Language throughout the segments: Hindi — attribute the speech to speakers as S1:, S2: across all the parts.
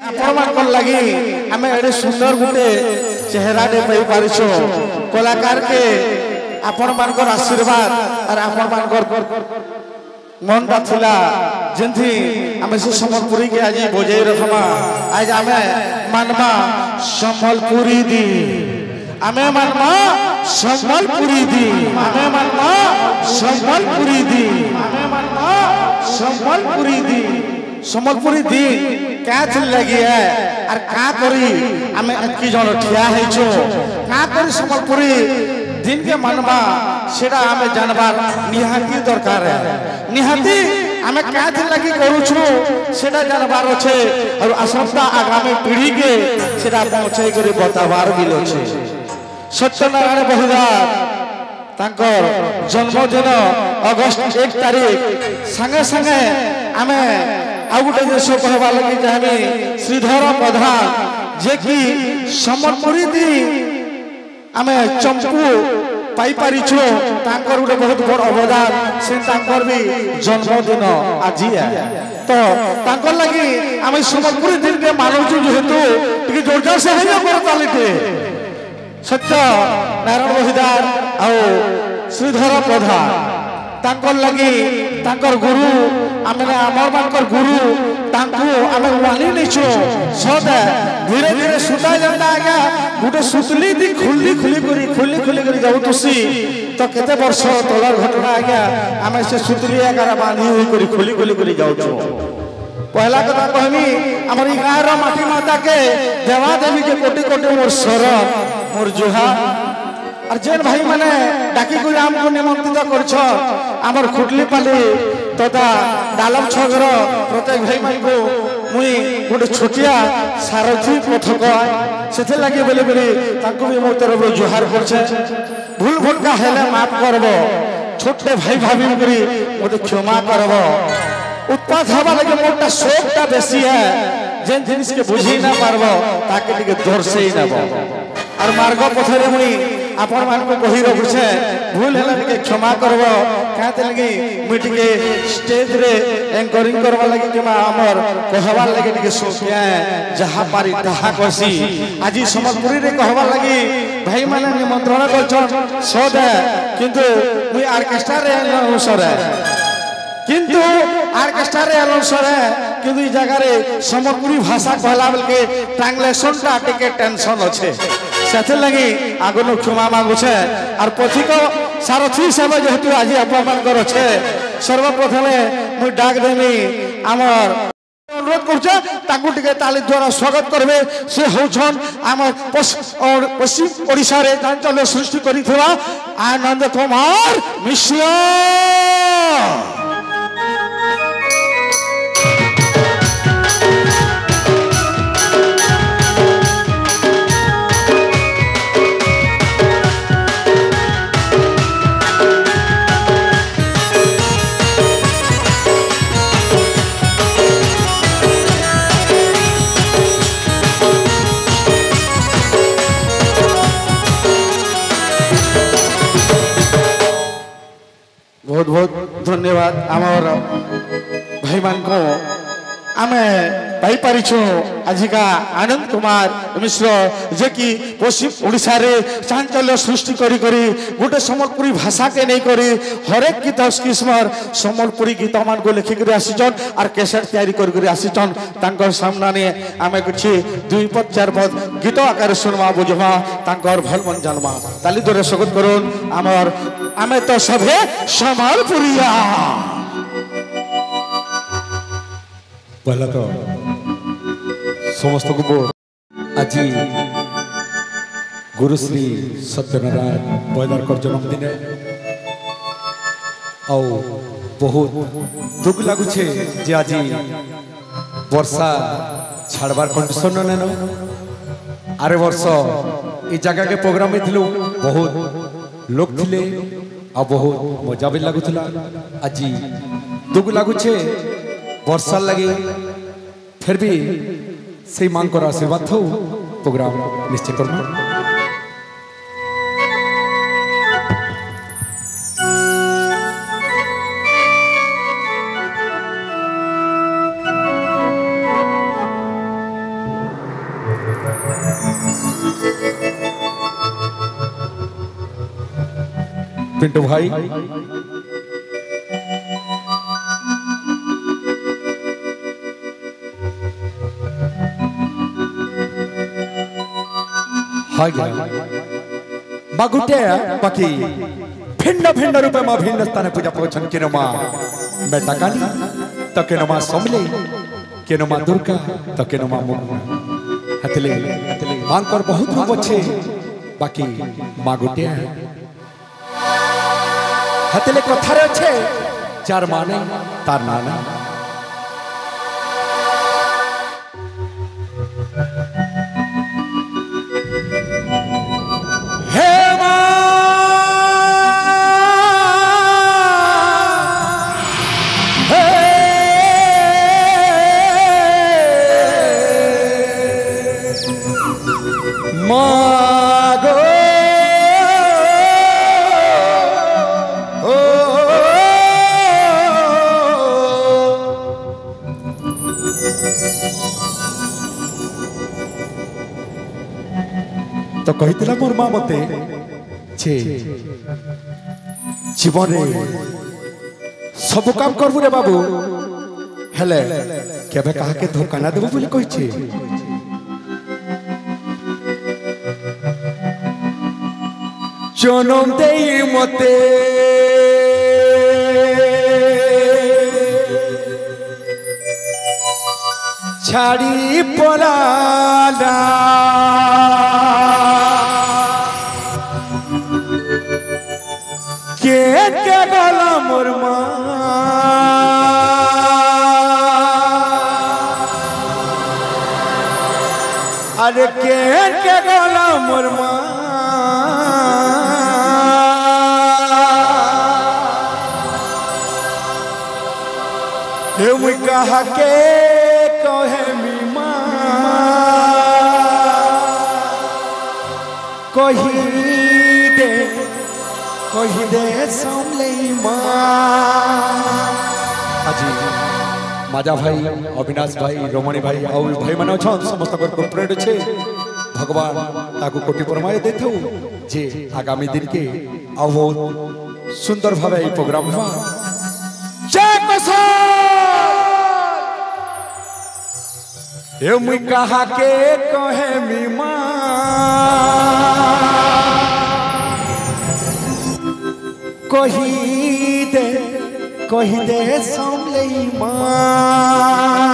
S1: आपण लगी आम एडे सुंदर गोटे चेहरा पाई पारिछो कलाकार के आपण मानकर आशीर्वाद और आपण मानकर मनटा थिला जेंथि आम से संबलपुरी के आज बजाई रखमा आज आम मानमा संबलपुरी दी आमे मानमा संबलपुरी दी आमे मानमा संबलपुरी दी आमे मानमा संबलपुरी दी संबलपुरी दी क्या चल लगी है और का करी आमे एतकी जन ठिया हेछो का करी संबलपुरी दिन के मनबा सेटा आमे जानबार निहाती दरकार है निहाती आमे क्या चल लगी करूछु सेटा जानबार अछि और आसंता आगामी पीढ़ी के सेटा पहुंचाई करी बताबार बिल अछि सत्यनारायण बहुदार तांकर जन्मदिन अगस्त 1 तारीख संगे संगे आमे आउ गोटे जिस कहवा लगी चाहे श्रीधर प्रधान जे कि संबलपुरी दी आमे चंपू पाई पारिछु तांकर गोटे बहुत बड़ अवदान से तांकर भी जन्मदिन आज है तो तांकर लगी आमे संबलपुरी दिन के मानवजु जेहेतु टिके जोरदार से हेयो करतालिते सत्य नारायण बहिदार आउ श्रीधर प्रधान तांकर लगी तांकर गुरु आमे आमर मानकर गुरु तांकु आमे वाली निछु सदा धीरे धीरे सुता जंदा आगा गुटे सुतली दी खुली करी जाऊ तुसी तो केते वर्ष तोलार घटना आगा आमे से सुतली आकार बांधी हुई करी खुली करी जाऊ छु पहला कथा कहमी हमर ई गाँव रो माटी माता के देवा देवी के कोटि कोटि मोर शरण मोर जुहा और जेन भाई माने डाकी को हमको निमंत्रित करछ हमर खुटली पाली तथा डालम छगर प्रत्येक भाई मान को मुई गोटे छोटिया सारथी पथक सेथे लगे बेले बेले तांको भी मोर तरफ जुहार करछे भूल भूल का हेले माफ करबो छोटे भाई भाभी करी मोते क्षमा करबो उत्पाद हवा लगे मोटा शोकटा बेसी है जेन जिनिस के बुझी ना पारबो ताके टिके दूर से ही नबो और मार्ग पथरे मुई आपण मान को कहि रखुछे भूल हेला के क्षमा करबो कहते लगी मुई टिके स्टेज रे एंकरिंग करबा लगी केमा हमर कहबा लगी टिके सोचिया जहां पारी तहा करसी आजी संबलपुरी रे कहबा लगी भाई माने निमंत्रण करछन सदा किंतु मुई ऑर्केस्ट्रा रे अनुसार किंतु ऑर्केस्ट्रा रे अनुसार किंतु ई जगह रे संबलपुरी भाषा कहला बेल के ट्रांसलेशन ता टिके टेंशन अछि सेथे लगी आगनो क्षमा मांगु छे और पथिक सारथी सब जेहेतु आज अपमान कर छे सर्वप्रथमे मु डाक देमी हमर अनुरोध करछे ताकू टिके ताली द्वारा स्वागत करबे से होछन हमर पश्चिम ओडिसा रे चांचल्य सृष्टि करिथवा आनंद कुमार मिश्रा बहुत बहुत धन्यवाद आमर भाई मान को आमे पाई पारिछु आजिका आनंद कुमार मिश्र जे कि पश्चिम ओडिसा रे चांचल्य सृष्टि करी करी गोटे संबलपुरी भाषा के नहीं करी हरेक गीत किस्मर संबलपुरी गीत मान को लिखि करी आसीचन और कैसेट तैयारी करी करी आसीचन तांकर सामना ने आमे कुछि 2 पद 4 पद गीत आकार सुनवा बुझवा तांकर भल मन जानवा ताली द्वारा स्वागत करून आमर आमे तो सभे संबलपुरिया
S2: पहला तो समस्त को आज गुरुश्री सत्यनारायण बयदार कर जन्मदिन आउ बहुत दुख लगुचे जे आज वर्षा छाड़बार कंडीशन नेन आरे वर्ष ये जगह के प्रोग्राम में थिलु बहुत लोग थिले आ बहुत मजा भी लगुला आज दुख लगुचे वर्षा लगे फिर भी से मांग कर आशीर्वाद थो प्रोग्राम निश्चित करना पिंटू भाई हाय माँ गुटे बाकी भिन्न भिन्न रूपे माँ भिन्न स्थाने पूजा पहुँचन केनो माँ बेटा काली तो केनो माँ समले केनो माँ दुर्गा तो केनो माँ मुख हतले माँ कर बहुत रूप अच्छे बाकी माँ गुटे हतले कथारे अच्छे चार माने तार नाना तो कही मोर माँ मते जीवन सब काम करबू रे बाबू हेले केबे कहा के धोखा ना देबू बोली कहि जनम देई मते छाड़ी पलाला के गला मोर माँ अरे के गला मोर माँ हे मुई कहा के कहे मी माँ कही दे सामले आज माजा भाई अविनाश भाई रमणी भाई आउ भाई माने छन समस्त कोऑपरेट छे भगवान ताकू कोटि परमाय देथौ जे आगामी दिन के आउ बहुत सुंदर भावे ई प्रोग्राम हुआ जय किसान ए मुई कहा के कहे मी मां कही दे सामले मां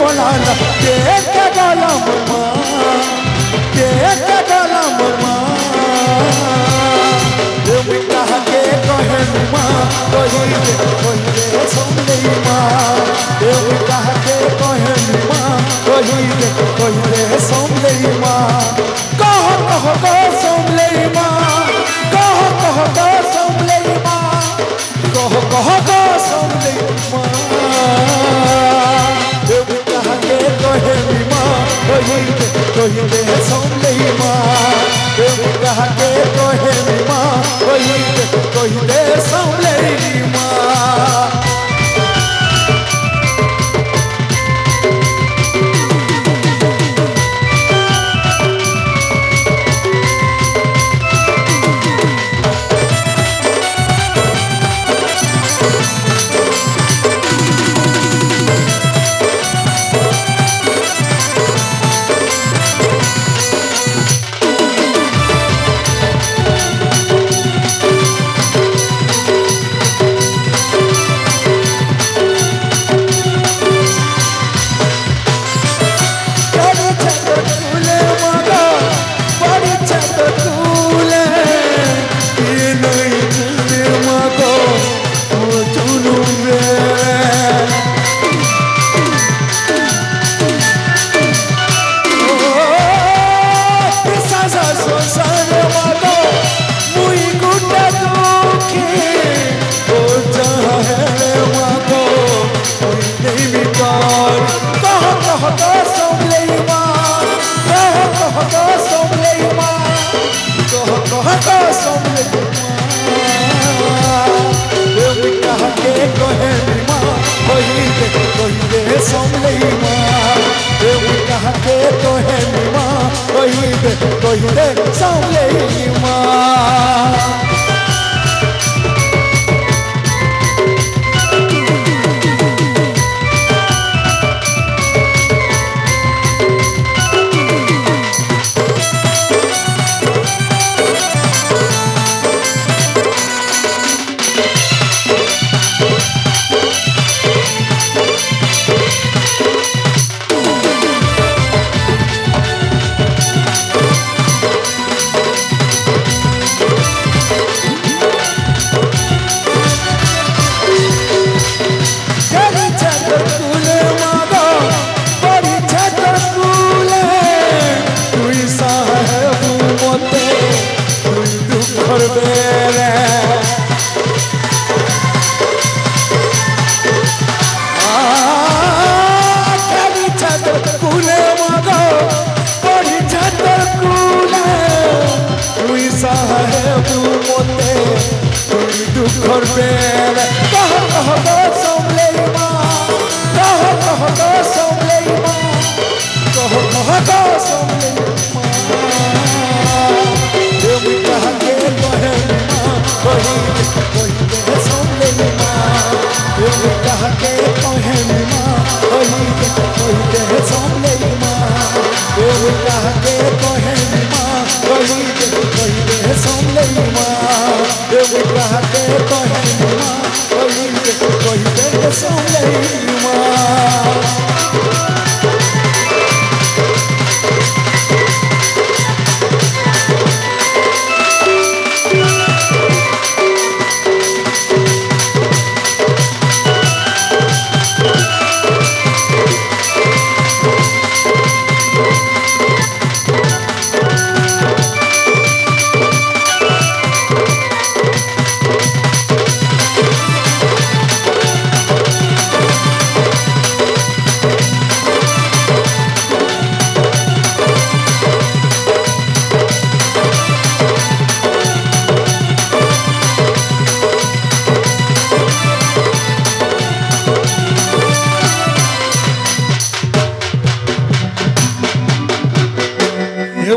S1: बोला के गला मुरमा के गला मुरमा मैं कहा के कहे माँ कोई दे सुन माँ मैं कहा के कहे माँ कोई दे सुन माँ कहो सुन माँ कहो सुन माँ कहो सुन माँ मैं कहा के कहे माँ कोई दे सुन माँ मैं कहा के कहे माँ कोई दे सुन माँ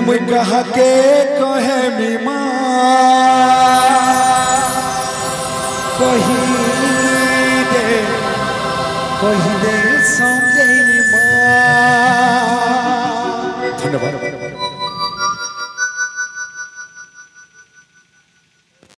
S1: मुई कहा के कहे मीमा कही दे